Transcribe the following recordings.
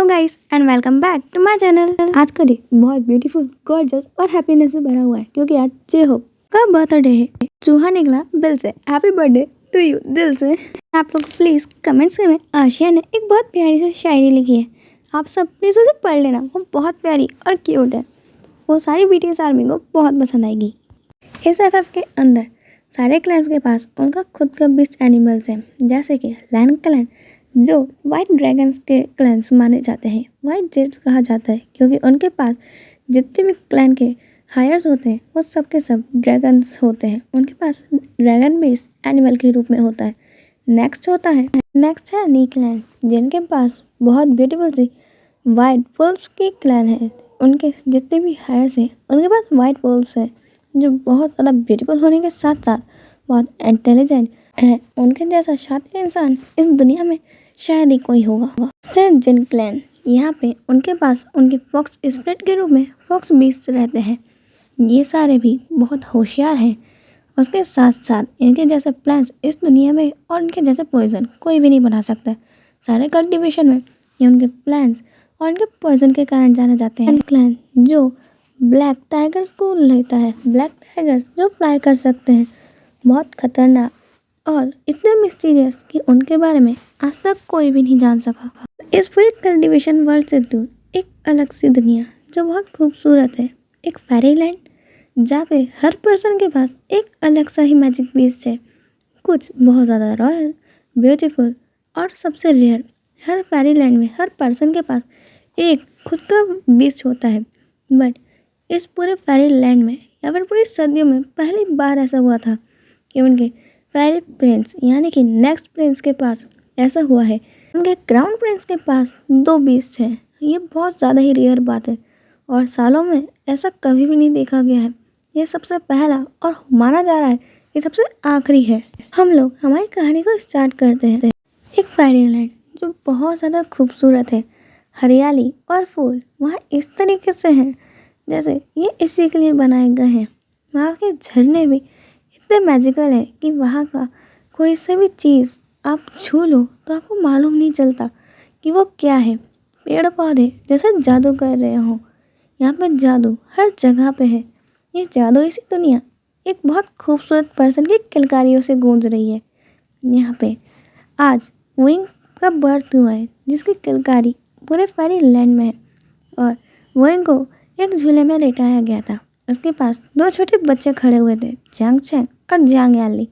Guys and welcome back to my channel. आज का day बहुत ब्यूटीफुल, गॉर्जियस और हैप्पीनेस से भरा हुआ है क्योंकि आज जेहोप का बर्थडे है। चूहा निकला बिल से, हैप्पी बर्थडे टू यू दिल से। आप लोग प्लीज कमेंट्स में आशिया ने एक बहुत प्यारी सी शायरी लिखी है, आप सब प्लीज उसे पढ़ लेना, वो बहुत प्यारी और क्यूट है। वो सारी बीटीएस आर्मी को बहुत पसंद आएगी। इस एफएफ के अंदर सारे क्लैंस के पास उनका खुद का बेस्ट एनिमल्स हैं, जैसे कि लायन क्लैन जो वाइट ड्रैगन्स के क्लैंस माने जाते हैं। वाइट जेट्स कहा जाता है क्योंकि उनके पास जितने भी क्लैन के हायर्स होते हैं वो सब के सब ड्रैगन्स होते हैं, उनके पास ड्रैगन बेस्ड एनिमल के रूप में होता है। नेक्स्ट है नी क्लैन, जिनके पास बहुत ब्यूटीफुल सी वाइट वुल्फ्स की क्लैन है। उनके जितने भी हायर्स हैं उनके पास वाइट वुल्फ्स है जो बहुत ज़्यादा ब्यूटीफुल होने के साथ साथ बहुत इंटेलिजेंट है। उनके जैसा शातिर इंसान इस दुनिया में शायद ही कोई होगा। जिन क्लैन, यहाँ पे उनके पास उनके फॉक्स स्प्रिट के रूप में फॉक्स बीस्ट रहते हैं। ये सारे भी बहुत होशियार हैं। उसके साथ साथ इनके जैसे प्लांट्स इस दुनिया में और इनके जैसे पॉइजन कोई भी नहीं बना सकता। सारे कल्टीवेशन में ये उनके प्लांट्स और इनके पॉइजन के कारण जाने जाते हैं। क्लैन जो ब्लैक टाइगर्स को लेता है, ब्लैक टाइगर्स जो फ्लाई कर सकते हैं, बहुत खतरनाक और इतने मिस्टीरियस कि उनके बारे में आज तक कोई भी नहीं जान सका। इस पूरे कल्टीवेशन वर्ल्ड से दूर एक अलग सी दुनिया जो बहुत खूबसूरत है, एक फेरीलैंड जहाँ पे हर पर्सन के पास एक अलग सा ही मैजिक बीस्ट है। कुछ बहुत ज़्यादा रॉयल, ब्यूटीफुल और सबसे रेयर। हर फेरीलैंड में हर पर्सन के पास एक खुद का बीस्ट होता है, बट इस पूरे फेरीलैंड में या फिर पूरी सदियों में पहली बार ऐसा हुआ था कि उनके फेरी प्रिंस यानी कि नेक्स्ट प्रिंस के पास ऐसा हुआ है। उनके क्राउन प्रिंस के पास 2 बीस्ट हैं। ये बहुत ज़्यादा ही रेयर बात है और सालों में ऐसा कभी भी नहीं देखा गया है। ये सबसे पहला और माना जा रहा है कि सबसे आखिरी है। हम लोग हमारी कहानी को स्टार्ट करते हैं। एक फेरीलैंड जो बहुत ज़्यादा खूबसूरत है, हरियाली और फूल वहाँ इस तरीके से हैं जैसे ये इसी के लिए बनाए गए हैं। वहाँ के झरने भी इतने मैजिकल है कि वहाँ का कोई सा भी चीज़ आप छू लो तो आपको मालूम नहीं चलता कि वो क्या है। पेड़ पौधे जैसे जादू कर रहे हों। यहाँ पे जादू हर जगह पे है। ये जादू इसी दुनिया एक बहुत खूबसूरत पर्सन की किलकारियों से गूंज रही है। यहाँ पे आज विंग का बर्थ हुआ है जिसकी किलकारी पूरे फेरी लैंड में है और विंग को एक झूले में लेटाया गया था। उसके पास 2 छोटे बच्चे खड़े हुए थे, जांग चैंग और जांग याली।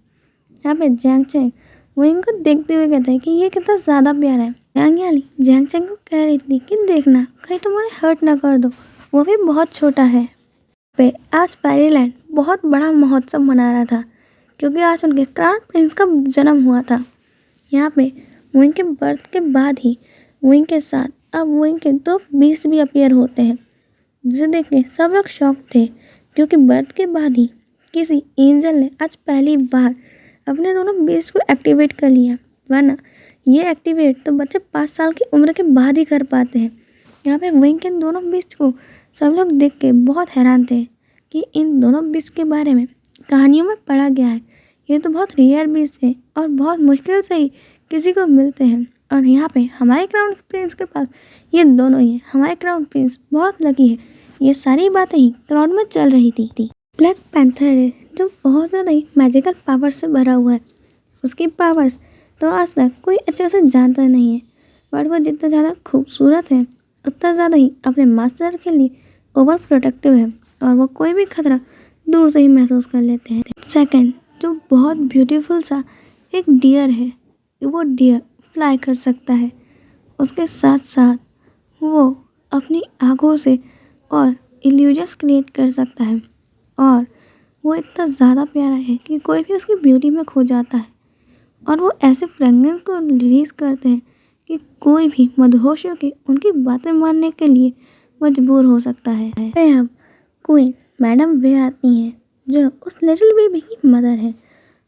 यहाँ पे जांग चैंग विंग को देखते हुए कहता है कि ये कितना ज़्यादा प्यारा है। जांग याली जांग चैंग को कह रही थी कि देखना कहीं तुम्हारे हर्ट ना कर दो, वो भी बहुत छोटा है। पे आज फेरीलैंड बहुत बड़ा महोत्सव मना रहा था क्योंकि आज उनके क्राउन प्रिंस का जन्म हुआ था। यहाँ पे विंग के बर्थ के बाद ही विंग के साथ अब विंग के 2 बीस्ट भी अपीयर होते हैं, जिसे देख के सब लोग शॉक थे क्योंकि बर्थ के बाद ही किसी एंजल ने आज पहली बार अपने दोनों बीस्ट को एक्टिवेट कर लिया, वरना ये एक्टिवेट तो बच्चे 5 साल की उम्र के बाद ही कर पाते हैं। यहाँ पे विंग के दोनों बीस्ट को सब लोग देख के बहुत हैरान थे कि इन दोनों बीस्ट के बारे में कहानियों में पढ़ा गया है। ये तो बहुत रेयर बीस्ट है और बहुत मुश्किल से ही किसी को मिलते हैं और यहाँ पे हमारे क्राउन प्रिंस के पास ये दोनों ही है। हमारे क्राउन प्रिंस बहुत लकी है। ये सारी बातें ही क्राउड में चल रही थी। ब्लैक पैंथर है जो बहुत ज़्यादा ही मैजिकल पावर से भरा हुआ है। उसकी पावर्स तो आज तक कोई अच्छे से जानता नहीं है, बट वो जितना ज़्यादा खूबसूरत है उतना ज़्यादा ही अपने मास्टर के लिए ओवर प्रोटेक्टिव है और वो कोई भी खतरा दूर से ही महसूस कर लेते हैं। सेकंड जो बहुत ब्यूटीफुल सा एक डियर है, वो डियर फ्लाई कर सकता है। उसके साथ साथ वो अपनी आँखों से और इल्यूजन्स क्रिएट कर सकता है और वो इतना ज़्यादा प्यारा है कि कोई भी उसकी ब्यूटी में खो जाता है और वो ऐसे फ्रेगनेंस को रिलीज़ करते हैं कि कोई भी मदहोश होकर उनकी बातें मानने के लिए मजबूर हो सकता है। अब क्वीन मैडम वे आती हैं जो उस लिटिल बेबी की मदर है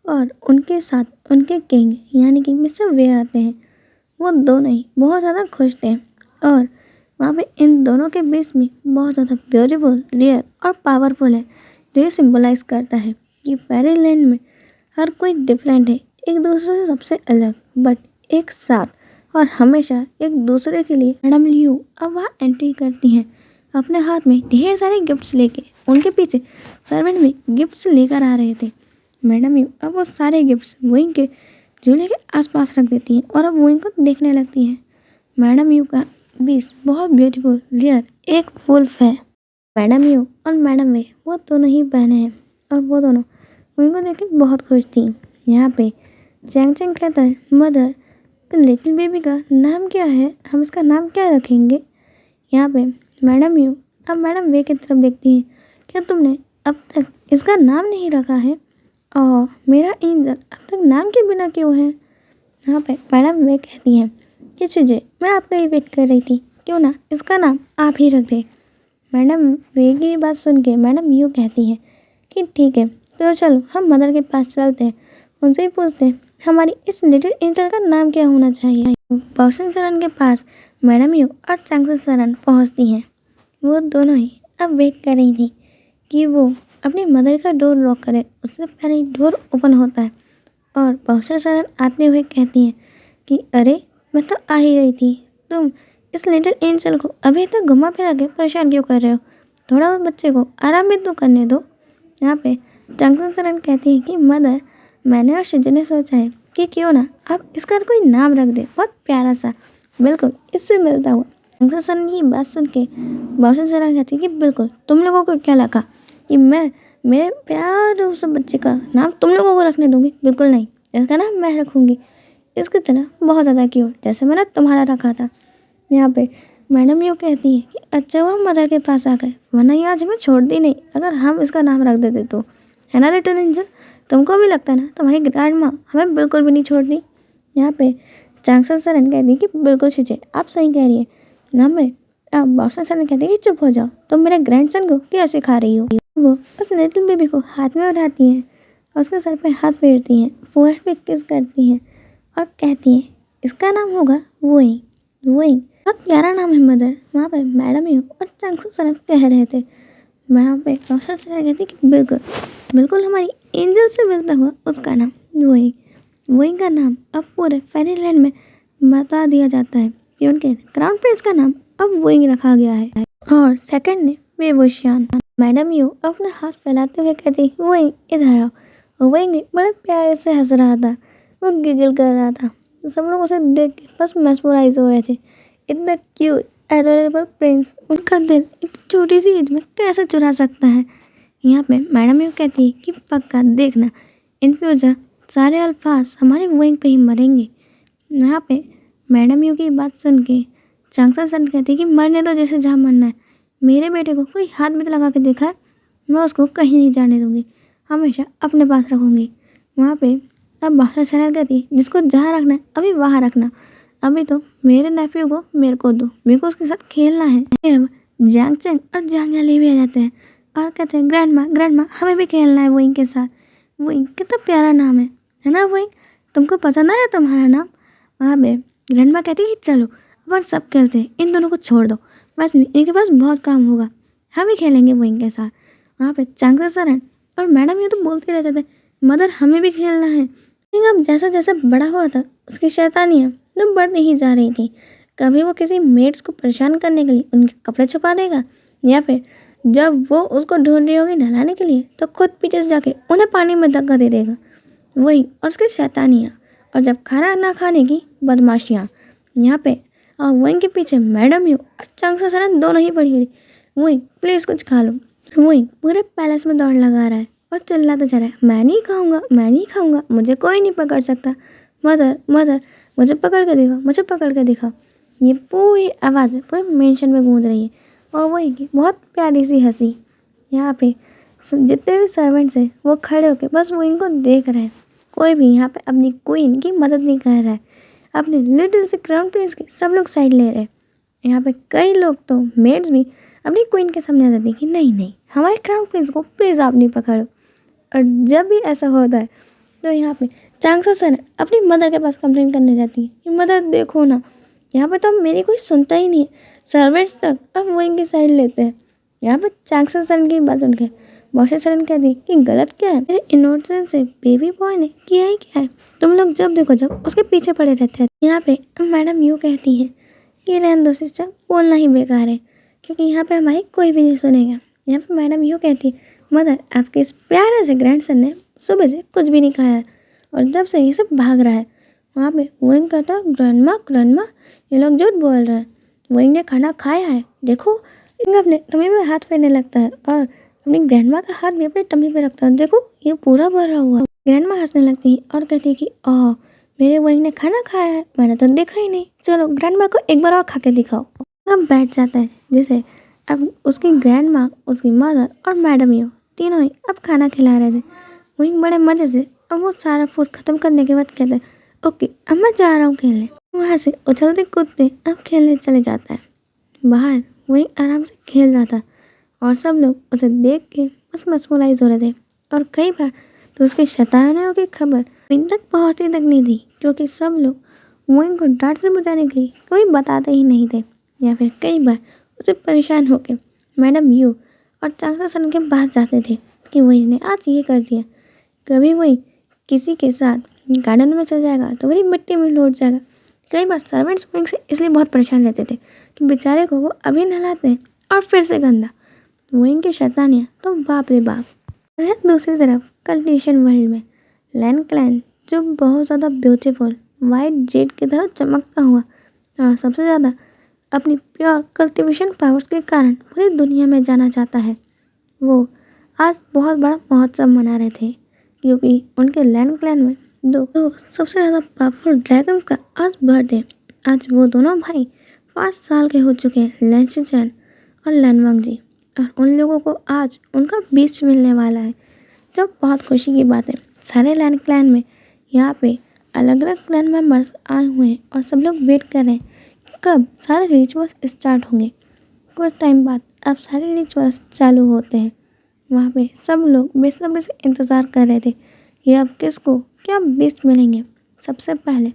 और उनके साथ उनके किंग यानी कि मिस्टर वे आते हैं। वो दोनों ही बहुत ज़्यादा खुश थे और वहाँ पे इन दोनों के बीच में बहुत ज़्यादा ब्यूटीफुल, रेयर और पावरफुल है, जो ये सिम्बलाइज़ करता है कि फेरीलैंड में हर कोई डिफरेंट है, एक दूसरे से सबसे अलग, बट एक साथ और हमेशा एक दूसरे के लिए। मैडम लियू अब वहाँ एंट्री करती हैं अपने हाथ में ढेर सारे गिफ्ट्स लेके। उनके पीछे सर्वेंट भी गिफ्ट्स लेकर आ रहे थे। मैडम यू अब वो सारे गिफ्ट्स वहीं के झूले के आसपास रख देती हैं और अब वहीं को देखने लगती हैं। मैडम यू का बीस बहुत ब्यूटीफुल रियर एक वुल्फ है। मैडम यू और मैडम वे वो दोनों ही बहनें हैं और वो दोनों वहीं को देख के बहुत खुश थी। यहाँ पे चैंग चैंग कहता है, मदर लिटिल बेबी का नाम क्या है, हम इसका नाम क्या रखेंगे। यहाँ पे मैडम यू अब मैडम वे की तरफ देखती हैं, क्या तुमने अब तक इसका नाम नहीं रखा है, और मेरा एंजल अब तक नाम के बिना क्यों है। यहाँ पे मैडम वे कहती हैं कि चीज़ें मैं आपका ही वेट कर रही थी, क्यों ना इसका नाम आप ही रख दे। मैडम वे की बात सुन के मैडम यू कहती हैं कि ठीक है, तो चलो हम मदर के पास चलते हैं, उनसे ही पूछते हैं हमारी इस लिटिल एंजल का नाम क्या होना चाहिए। बाओशन सरन के पास मैडम यू और चांगसे सरन पहुंचती हैं। वो दोनों ही अब वेट कर रही थी कि वो अपनी मदर का डोर लॉक करे। उससे पहले ही डोर ओपन होता है और बाओशन सरन आते हुए कहती हैं कि अरे मैं तो आ ही रही थी, तुम इस लिटिल एंजल को अभी तक घुमा फिरा के परेशान क्यों कर रहे हो, थोड़ा उस बच्चे को आराम भी तो करने दो। यहाँ पे चांगसे सरन कहती है कि मदर मैंने और शिजी ने सोचा है कि क्यों ना आप इसका कोई नाम रख दे, बहुत प्यारा सा, बिल्कुल इससे मिलता हुआ। चांगसे सरन की बात सुन के बाओशन सरन कहती है कि बिल्कुल, तुम लोगों को क्या लगा कि मैं मेरे प्यारे उस बच्चे का नाम तुम लोगों को रखने दूंगी, बिल्कुल नहीं, इसका नाम मैं रखूँगी, इसकी तरह बहुत ज़्यादा क्यूट जैसे मैंने तुम्हारा रखा था। यहाँ पे मैडम यू कहती है कि अच्छा हुआ मदर के पास आ गए, वरना ये आज हमें छोड़ती नहीं अगर हम इसका नाम रख देते तो, है ना लिटिल एंजल, तुमको भी लगता है ना तुम्हारी ग्रैंड माँ हमें बिल्कुल भी नहीं छोड़ती। यहाँ पे चांगसे सरन कहती है कि बिल्कुल शिजे आप सही कह रही है। ना मैं अब बाओशन सरन कहती है कि चुप हो जाओ, तुम मेरे ग्रैंडसन को क्या सिखा रही हो। वो उस लिटिल बेबी को हाथ में उठाती हैं और उसके सर पे हाथ फेरती हैं, फोrehead पे किस करती हैं और कहती हैं इसका नाम होगा वोइंग। वोइंग बहुत प्यारा नाम है मदर। वहाँ पे मैडम यू और चांगसे सरन कह रहे थे। वहाँ पे बाओशन सरन कहती है कि बिल्कुल बिल्कुल हमारी एंजल से मिलता हुआ उसका नाम वोइंग। वोइंग का नाम अब पूरे फेरीलैंड में बता दिया जाता है कि उनके क्राउन प्रिंस का नाम अब वोइंग रखा गया है। और सेकंड ने वेवोशियान। मैडम यू अपना हाथ फैलाते हुए कहती वोइंग इधर आओ। और वोइंग बड़े प्यारे से हंस रहा था, वो गिगल कर रहा था, सब लोग उसे देख के बस मेस्मराइज हो रहे थे। इतना क्यूट एडोरेबल प्रिंस उनका दिल इतनी छोटी सी एज में कैसे चुरा सकता है। यहाँ पे मैडम यू कहती है कि पक्का देखना इन फ्यूचर सारे अल्फाज हमारे वोइंग पे ही मरेंगे। यहाँ पे मैडम यू की बात सुन के चांगसे सरन कहती है कि मरने दो जैसे जहाँ मरना है, मेरे बेटे को कोई हाथ में लगा के देखा है, मैं उसको कहीं नहीं जाने दूँगी, हमेशा अपने पास रखूँगी। वहाँ पे अब बाओशन सरन कहती है जिसको जहाँ रखना है अभी वहाँ रखना, अभी तो मेरे नेफ्यू को मेरे को दो, मेरे को उसके साथ खेलना है। अब जांग चैंग और जांग याली भी आ जाते हैं और कहते हैं ग्रैंड माँ हमें भी खेलना है वोइंग के साथ। वोइंग कितना प्यारा नाम है ना वोइंग, तुमको पसंद आया तुम्हारा नाम। वहाँ पे ग्रैंड माँ कहती है कि चलो अपन सब खेलते हैं, इन दोनों को छोड़ दो, वैसे भी इनके पास बहुत काम होगा, हम ही खेलेंगे वोइंग के साथ। वहाँ पे चांगसे सरन और मैडम ये तो बोलते रहते थे मदर हमें भी खेलना है। लेकिन अब जैसा जैसा बड़ा हो रहा था उसकी शैतानियाँ तो बढ़ती ही जा रही थी। कभी वो किसी मेड्स को परेशान करने के लिए उनके कपड़े छुपा देगा, या फिर जब वो उसको ढूंढ रही होगी नहलाने के लिए तो खुद पीछे से जाके उन्हें पानी में धक्का दे देगा। वही और उसकी शैतानियाँ, और जब खाना ना खाने की बदमाशियाँ। यहाँ पे और वहीं के पीछे मैडम यू और चांगसे सरन दोनों ही पड़ी हुई। वही प्लीज़ कुछ खा लो। वही पूरे पैलेस में दौड़ लगा रहा है और चिल्लाता जा रहा है मैं नहीं खाऊंगा, मैं नहीं खाऊंगा, मुझे कोई नहीं पकड़ सकता, मदर मदर मुझे पकड़ के दिखाओ, मुझे पकड़ के दिखाओ। ये पूरी आवाज़ पूरे मेंशन में गूंज रही है और वही की बहुत प्यारी सी हंसी। यहाँ पे जितने भी सर्वेंट्स हैं वो खड़े होकर बस वो इनको देख रहे हैं। कोई भी यहाँ पे अपनी क्वीन की मदद नहीं कर रहा है, अपने लिटिल से क्राउन प्रिंस की सब लोग साइड ले रहे हैं। यहाँ पे कई लोग तो मेड्स भी अपनी क्वीन के सामने आ जाती कि नहीं नहीं हमारे क्राउन प्रिंस को प्लीज़ आप नहीं पकड़ो। और जब भी ऐसा होता है तो यहाँ पे चांगसे सरन अपनी मदर के पास कंप्लेंट करने जाती है कि मदर देखो ना, यहाँ पे तो अब मेरी कोई सुनता ही नहीं है, सर्वेंट्स तक अब वो इनकी साइड लेते हैं। यहाँ पे चांगसे सरन की बात सुन के बॉस सडन कहती कि गलत क्या है, मेरे इनोसेंस से बेबी बॉय ने किया ही क्या है, तुम लोग जब देखो जब उसके पीछे पड़े रहते हैं। यहाँ पे मैडम यू कहती है कि रहने दो सिस्टर, बोलना ही बेकार है क्योंकि यहाँ पे हमारी कोई भी नहीं सुनेगा। यहाँ पे मैडम यू कहती है मदर आपके इस प्यारे से ग्रैंडसन ने सुबह से कुछ भी नहीं खाया है और जब से ये सब भाग रहा है। वहाँ पे वोइंग कहता ग्रैंडमा ये लोग झूठ बोल रहे हैं, वोइंग ने खाना खाया है, देखो वोइंग अपने टमी पे हाथ फेरने लगता है और अपनी ग्रैंडमा का हाथ भी अपने टमी पे रखता है, देखो ये पूरा भरा हुआ। ग्रैंडमा हंसने लगती है और कहती है कि ओह मेरे वोइंग ने खाना खाया है, मैंने तो देखा ही नहीं, चलो ग्रैंडमा को एक बार और खा के दिखाओ। अब बैठ जाता है जैसे अब उसकी ग्रैंडमा, उसकी मदर और मैडम यू तीनों ही अब खाना खिला रहे थे। वही बड़े मज़े से अब वो सारा फूड खत्म करने के बाद कहते हैं ओके अब मैं जा रहा हूँ खेलने। वहाँ से उछलते कूदते अब खेलने चले जाता है। बाहर वही आराम से खेल रहा था और सब लोग उसे देख के बस मस्कुराइज हो रहे थे और कई बार तो उसके शैतानियों की खबर इन तक पहुँचती तक नहीं थी क्योंकि सब लोग वही को डांट से बचाने के लिए कोई बताते ही नहीं थे या फिर कई बार उसे परेशान होकर मैडम यू और चांसा सन के पास जाते थे कि वही ने आज ये कर दिया। कभी वही किसी के साथ गार्डन में चल जाएगा तो वही मिट्टी में लौट जाएगा। कई बार सर्वेंट्स विंग से इसलिए बहुत परेशान रहते थे कि बेचारे को वो अभी नहलाते हैं और फिर से गंदा। वहीं की शैतानियाँ तो बाप रे बाप। और दूसरी तरफ कल्टिवेशन वर्ल्ड में लैन क्लैन जो बहुत ज़्यादा ब्यूटीफुल वाइट जेड की तरह चमकता हुआ और सबसे ज़्यादा अपनी प्योर कल्टीवेशन पावर्स के कारण पूरी दुनिया में जाना जाता है, वो आज बहुत बड़ा महोत्सव मना रहे थे क्योंकि उनके लैंड क्लैन में दो सबसे ज़्यादा पावरफुल ड्रैगन्स का आज बर्थडे। आज वो दोनों भाई 5 साल के हो चुके हैं, लैन शिचैन और लैन वांगजी, और उन लोगों को आज उनका बीच मिलने वाला है। जब बहुत खुशी की बात है, सारे लैंड क्लैन में यहाँ पे अलग अलग क्लैन मेम्बर्स आए हुए हैं और सब लोग वेट कर रहे हैं कब सारे रिचुअल्स स्टार्ट होंगे। कुछ टाइम बाद अब सारे रिचुअल्स चालू होते हैं। वहाँ पे सब लोग बेसब्री से इंतज़ार कर रहे थे कि अब किसको क्या बीस्ट मिलेंगे। सबसे पहले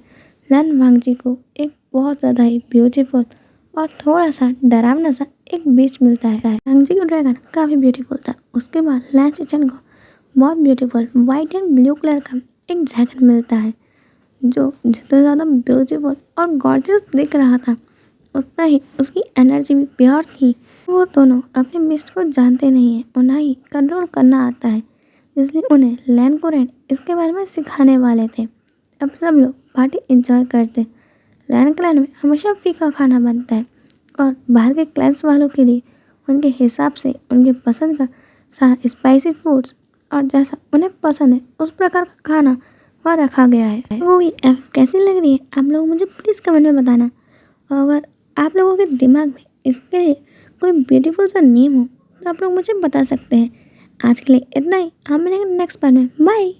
लैन वांगजी को एक बहुत ज़्यादा ही ब्यूटीफुल और थोड़ा सा डरावना सा एक बीस्ट मिलता है। वांगजी का ड्रैगन काफ़ी ब्यूटीफुल था। उसके बाद लैन शिचैन को बहुत beautiful white and blue colour का एक ड्रैगन मिलता है जो जितना ज़्यादा ब्यूटीफुल और गॉर्जियस दिख रहा था उतना ही उसकी एनर्जी भी प्योर थी। वो दोनों अपने बिस्ट को जानते नहीं हैं और ना ही कंट्रोल करना आता है, इसलिए उन्हें लैन कोरेन इसके बारे में सिखाने वाले थे। अब सब लोग पार्टी एंजॉय करते। लैन क्लैन में हमेशा फीका खाना बनता है और बाहर के क्लैंस वालों के लिए उनके हिसाब से उनके पसंद का सारा स्पाइसी फूड्स और जैसा उन्हें पसंद है उस प्रकार का खाना वहाँ रखा गया है। वो ये ऐप कैसी लग रही है आप लोग मुझे प्लीज़ कमेंट में बताना। और अगर आप लोगों के दिमाग में इसके लिए कोई ब्यूटीफुल सा नेम हो तो आप लोग मुझे बता सकते हैं। आज के लिए इतना ही, हम मिलेंगे नेक्स्ट पार्ट में। बाय।